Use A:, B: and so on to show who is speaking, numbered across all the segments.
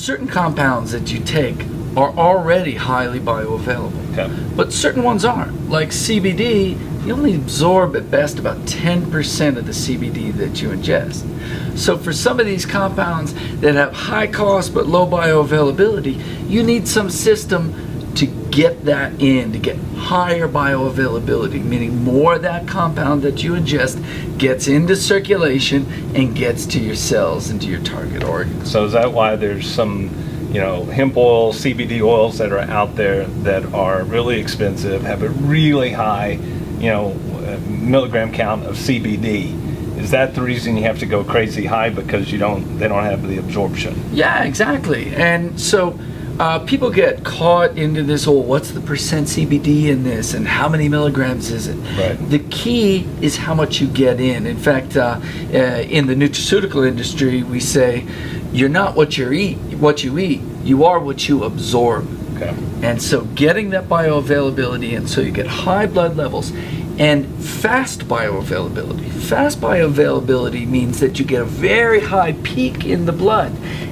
A: certain compounds that you take are already highly bioavailable.
B: Okay.
A: But certain ones aren't. Like CBD, you only absorb at best about 10% of the CBD that you ingest. So for some of these compounds that have high cost but low bioavailability, you need some system to get that in, to get higher bioavailability, meaning more of that compound that you ingest gets into circulation and gets to your cells and to your target organs.
B: So is that why there's some, hemp oil, CBD oils that are out there that are really expensive, have a really high, milligram count of CBD? Is that the reason you have to go crazy high, because they don't have the absorption?
A: Yeah, exactly. And so people get caught into this whole, what's the percent CBD in this and how many milligrams is it?
B: Right.
A: The key is how much you get in. In fact, in the nutraceutical industry, we say you're not what you eat, you are what you absorb.
B: Okay.
A: And so getting that bioavailability in, so you get high blood levels and fast bioavailability. Fast bioavailability means that you get a very high peak in the blood,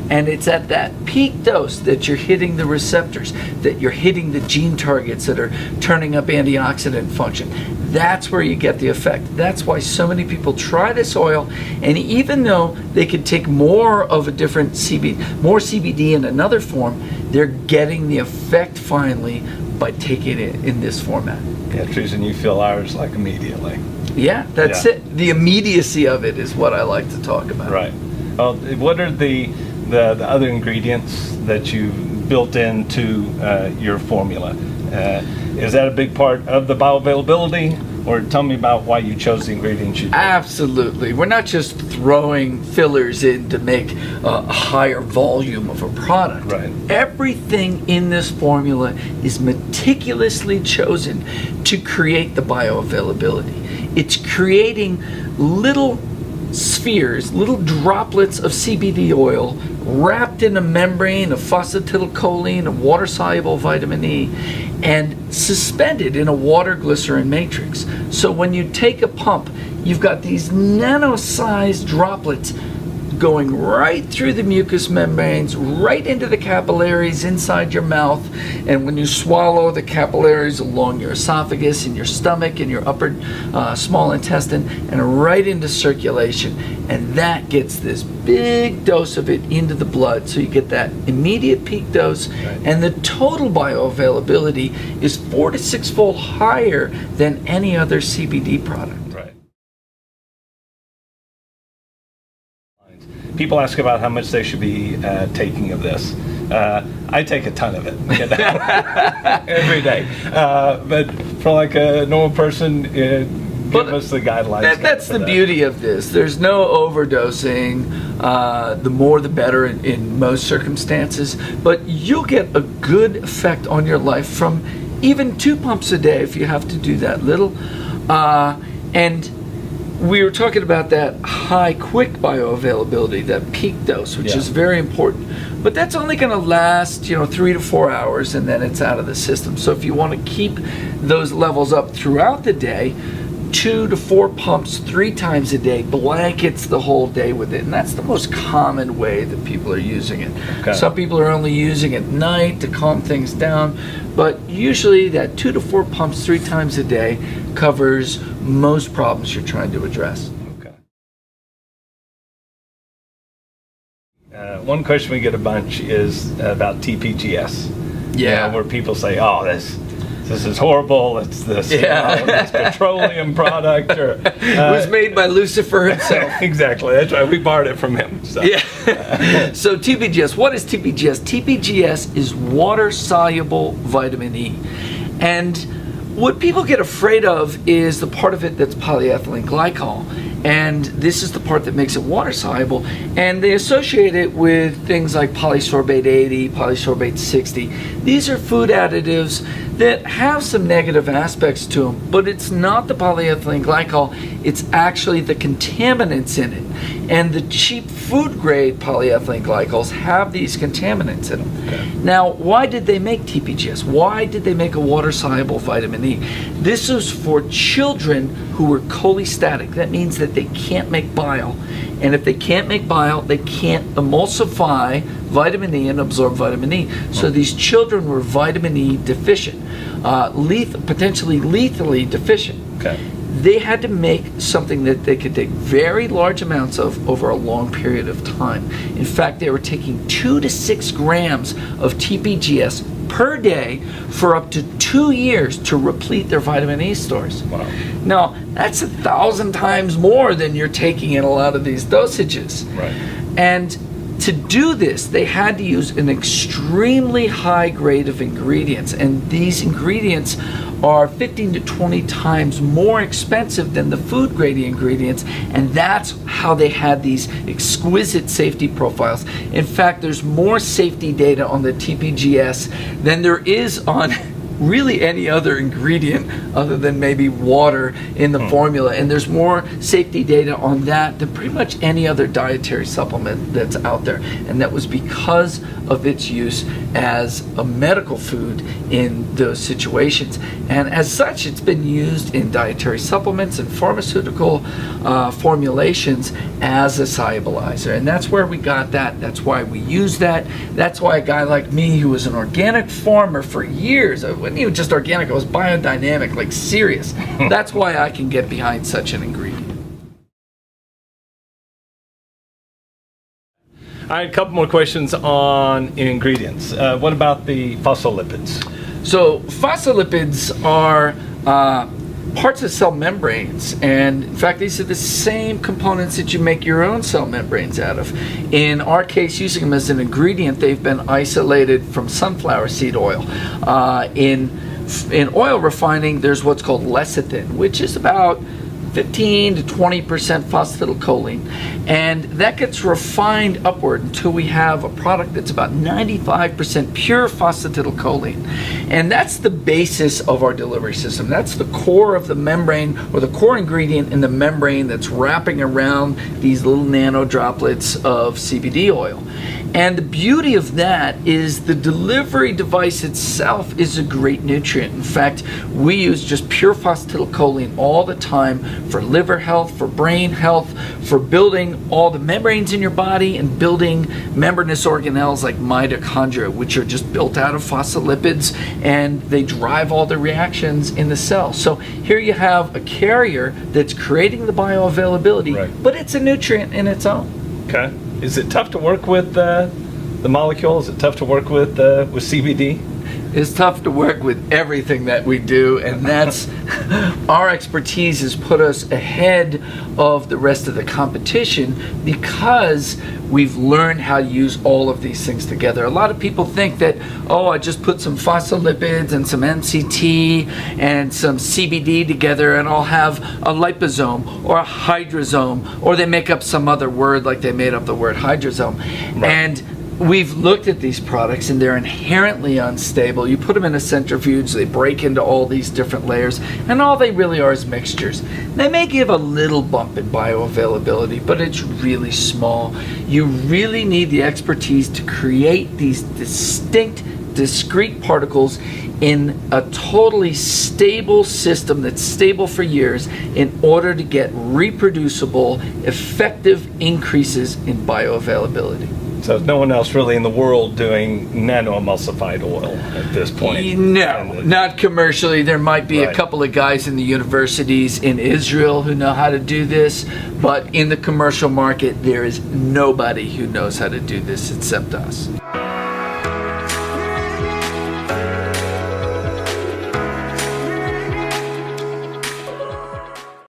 A: and it's at that peak dose that you're hitting the receptors, that you're hitting the gene targets that are turning up antioxidant function. That's where you get the effect. That's why so many people try this oil, and even though they could take more of a different more CBD in another form, they're getting the effect finally by taking it in this format.
B: Yeah, Teresa, and you feel ours like immediately.
A: Yeah, that's it. The immediacy of it is what I like to talk about.
B: Right. Well, what are the other ingredients that you built into your formula? Is that a big part of the bioavailability? Or tell me about why you chose the ingredients you did.
A: Absolutely. We're not just throwing fillers in to make a higher volume of a product.
B: Right.
A: Everything in this formula is meticulously chosen to create the bioavailability. It's creating little spheres, little droplets of CBD oil wrapped in a membrane of phosphatidylcholine, a water-soluble vitamin E, and suspended in a water glycerin matrix. So when you take a pump, you've got these nano-sized droplets going right through the mucous membranes, right into the capillaries inside your mouth, and when you swallow, the capillaries along your esophagus and your stomach and your upper small intestine, and right into circulation, and that gets this big dose of it into the blood, so you get that immediate peak dose, and the total bioavailability is 4 to 6 fold higher than any other CBD product.
B: People ask about how much they should be taking of this. I take a ton of it every day. But for like a normal person, give us the guidelines.
A: That's the beauty of this. There's no overdosing. The more the better in most circumstances. But you'll get a good effect on your life from even 2 pumps a day if you have to do that little. And we were talking about that high, quick bioavailability, that peak dose, which is very important. But that's only going to last, 3 to 4 hours, and then it's out of the system. So if you want to keep those levels up throughout the day, 2 to 4 pumps 3 times a day blankets the whole day with it, and that's the most common way that people are using it. Okay. Some people are only using it at night to calm things down, but usually that 2 to 4 pumps 3 times a day covers most problems you're trying to address.
B: Okay. One question we get a bunch is about TPGS.
A: Yeah.
B: Where people say, "Oh, this is horrible. It's this, this petroleum product." Or,
A: it was made by Lucifer himself.
B: Exactly. That's right. We borrowed it from him. So.
A: Yeah. So TPGS. What is TPGS? TPGS is water-soluble vitamin E, and what people get afraid of is the part of it that's polyethylene glycol. And this is the part that makes it water soluble, and they associate it with things like polysorbate 80, polysorbate 60. These are food additives that have some negative aspects to them, but it's not the polyethylene glycol, it's actually the contaminants in it. And the cheap food grade polyethylene glycols have these contaminants in them. Okay. Now, why did they make TPGS? Why did they make a water soluble vitamin E? This was for children who were cholestatic. That means that that they can't make bile. And if they can't make bile, they can't emulsify vitamin E and absorb vitamin E. So these children were vitamin E deficient, potentially lethally deficient.
B: Okay.
A: They had to make something that they could take very large amounts of over a long period of time. In fact, they were taking 2 to 6 grams of TPGS per day for up to 2 years to replete their vitamin E stores.
B: Wow.
A: Now, that's 1,000 times more than you're taking in a lot of these dosages.
B: Right.
A: And to do this, they had to use an extremely high grade of ingredients, and these ingredients are 15 to 20 times more expensive than the food grade ingredients, and that's how they had these exquisite safety profiles. In fact, there's more safety data on the TPGS than there is on really any other ingredient other than maybe water in the formula, and there's more safety data on that than pretty much any other dietary supplement that's out there, and that was because of its use as a medical food in those situations. And as such, it's been used in dietary supplements and pharmaceutical formulations as a solubilizer, and that's where we got that. That's why we use that. That's why a guy like me, who was an organic farmer for years, I wasn't even just organic, I was biodynamic, like serious. That's why I can get behind such an ingredient.
B: All right, a couple more questions on ingredients. What about the phospholipids?
A: So phospholipids are parts of cell membranes, and in fact these are the same components that you make your own cell membranes out of. In our case, using them as an ingredient, they've been isolated from sunflower seed oil. In oil refining, there's what's called lecithin, which is about 15 to 20% phosphatidylcholine, and that gets refined upward until we have a product that's about 95% pure phosphatidylcholine, and that's the basis of our delivery system. That's the core of the membrane, or the core ingredient in the membrane that's wrapping around these little nano droplets of CBD oil. And the beauty of that is the delivery device itself is a great nutrient. In fact, we use just pure phosphatidylcholine all the time for liver health, for brain health, for building all the membranes in your body, and building membranous organelles like mitochondria, which are just built out of phospholipids, and they drive all the reactions in the cell. So here you have a carrier that's creating the bioavailability,
B: right,
A: but it's a nutrient in its own.
B: Okay. Is it tough to work with the molecule? Is it tough to work with CBD?
A: It's tough to work with everything that we do, and that's our expertise has put us ahead of the rest of the competition because we've learned how to use all of these things together. A lot of people think that, oh, I just put some phospholipids and some MCT and some CBD together and I'll have a liposome or a hydrosome, or they make up some other word like they made up the word hydrosome. Right. And we've looked at these products and they're inherently unstable. You put them in a centrifuge, they break into all these different layers, and all they really are is mixtures. They may give a little bump in bioavailability, but it's really small. You really need the expertise to create these distinct, discrete particles in a totally stable system that's stable for years in order to get reproducible, effective increases in bioavailability.
B: So there's no one else really in the world doing nano-emulsified oil at this point?
A: No, not commercially. There might be a couple of guys in the universities in Israel who know how to do this, but in the commercial market, there is nobody who knows how to do this except us.